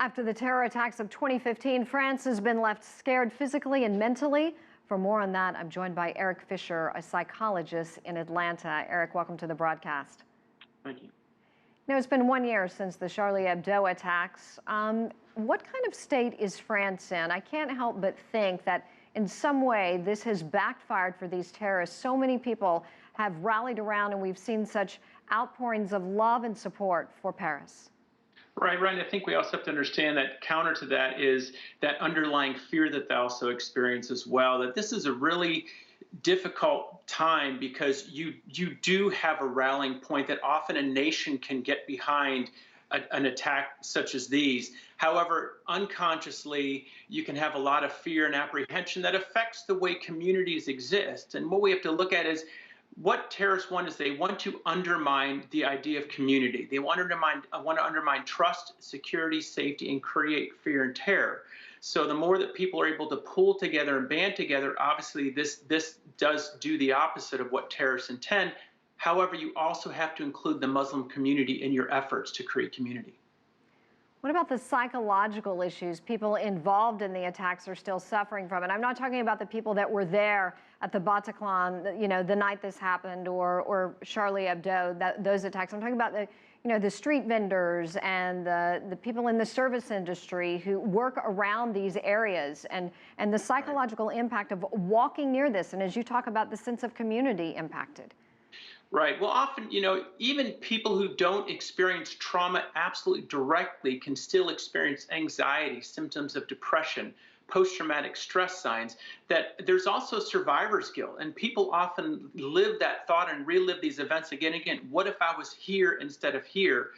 After the terror attacks of 2015, France has been left scared physically and mentally. For more on that, I'm joined by Erik Fisher, a psychologist in Atlanta. Erik, welcome to the broadcast. Thank you. Now, it's been 1 year since the Charlie Hebdo attacks. What kind of state is France in? I can't help but think that in some way this has backfired for these terrorists. So many people have rallied around, and we've seen such outpourings of love and support for Paris. Right. I think we also have to understand that counter to that is that underlying fear that they also experience as well, that this is a really difficult time because you do have a rallying point that often a nation can get behind an attack such as these. However, unconsciously, you can have a lot of fear and apprehension that affects the way communities exist. And what we have to look at is what terrorists want is they want to undermine the idea of community. They want to undermine trust, security, safety, and create fear and terror. So the more that people are able to pull together and band together, obviously this does do the opposite of what terrorists intend. However, you also have to include the Muslim community in your efforts to create community. What about the psychological issues people involved in the attacks are still suffering from? And I'm not talking about the people that were there at the Bataclan, the night this happened, or Charlie Hebdo, those attacks. I'm talking about the street vendors and the people in the service industry who work around these areas, and the psychological impact of walking near this, and as you talk about, the sense of community impacted. Right. Well, often, even people who don't experience trauma absolutely directly can still experience anxiety, symptoms of depression, post-traumatic stress signs, that there's also survivor's guilt. And people often live that thought and relive these events again and again. What if I was here instead of here,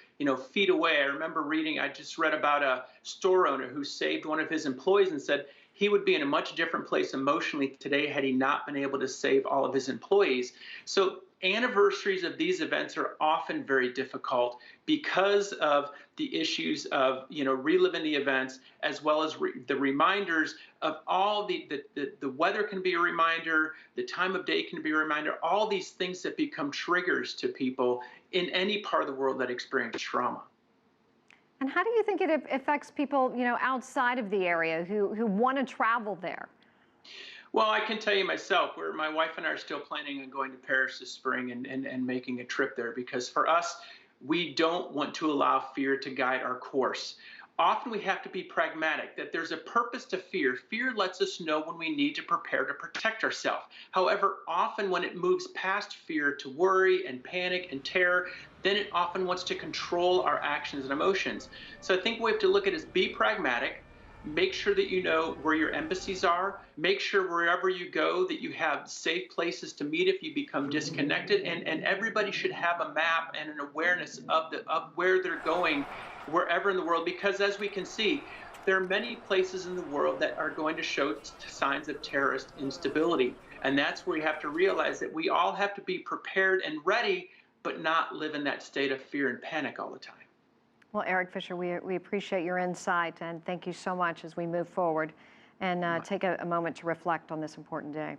feet away? I just read about a store owner who saved one of his employees and said he would be in a much different place emotionally today had he not been able to save all of his employees. So anniversaries of these events are often very difficult because of the issues of reliving the events, as well as the reminders of all the weather can be a reminder, the time of day can be a reminder, all these things that become triggers to people in any part of the world that experience trauma. And how do you think it affects people outside of the area who want to travel there? Well, I can tell you myself, where my wife and I are still planning on going to Paris this spring and making a trip there, because for us, we don't want to allow fear to guide our course. Often we have to be pragmatic, that there's a purpose to fear. Fear lets us know when we need to prepare to protect ourselves. However, often when it moves past fear to worry and panic and terror, then it often wants to control our actions and emotions. So I think what we have to look at is be pragmatic. Make sure that you know where your embassies are. Make sure wherever you go that you have safe places to meet if you become disconnected. And everybody should have a map and an awareness of where they're going, wherever in the world, because as we can see, there are many places in the world that are going to show signs of terrorist instability. And that's where you have to realize that we all have to be prepared and ready, but not live in that state of fear and panic all the time. Well, Erik Fisher, we appreciate your insight, and thank you so much as we move forward and take a moment to reflect on this important day.